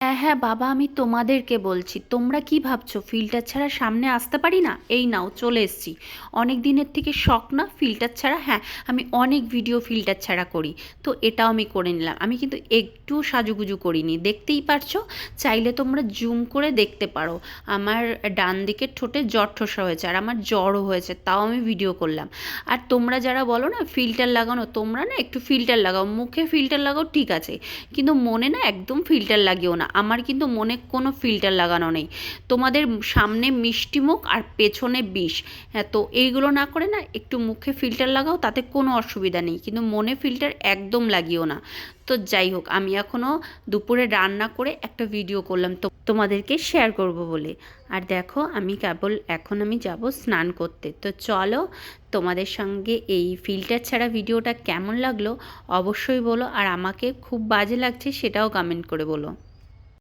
হ্যাঁ হ্যাঁ বাবা, আমি তোমাদেরকে বলছি, তোমরা কি ভাবছো ফিল্টার ছাড়া সামনে আসতে পারি না? এই নাও চলে এসেছি। অনেক দিনের থেকে শখ না ফিল্টার ছাড়া? হ্যাঁ, আমি অনেক ভিডিও ফিল্টার ছাড়া করি, তো এটাও আমি করে নিলাম। আমি কিন্তু একটু সাজুগুজু করিনি, দেখতেই পারছো। চাইলে তোমরা জুম করে দেখতে পারো। আমার ডান দিকের ঠোঁটে জ্বর ঠোসা হয়েছে, আর আমার জ্বরও হয়েছে, তাও আমি ভিডিও করলাম। আর তোমরা যারা বলো না ফিল্টার লাগানো, তোমরা না একটু ফিল্টার লাগাও, মুখে ফিল্টার লাগাও ঠিক আছে, কিন্তু মনে না একদম ফিল্টার লাগিও না। আমার কিন্তু মনে কোনো ফিল্টার লাগানো নেই। তোমাদের সামনে মিষ্টি মুখ আর পেছনে বিষ। হ্যাঁ, তো এইগুলো না করে না একটু মুখে ফিল্টার লাগাও, তাতে কোনো অসুবিধা নেই, কিন্তু মনে ফিল্টার একদম লাগিও না। তো যাই হোক, আমি এখনও দুপুরে রান্না করে একটা ভিডিও করলাম তো তোমাদেরকে শেয়ার করব বলে। আর দেখো, আমি কেবল এখন আমি যাব স্নান করতে। তো চলো, তোমাদের সঙ্গে এই ফিল্টার ছাড়া ভিডিওটা কেমন লাগলো অবশ্যই বলো, আর আমাকে খুব বাজে লাগছে সেটাও কমেন্ট করে বলো।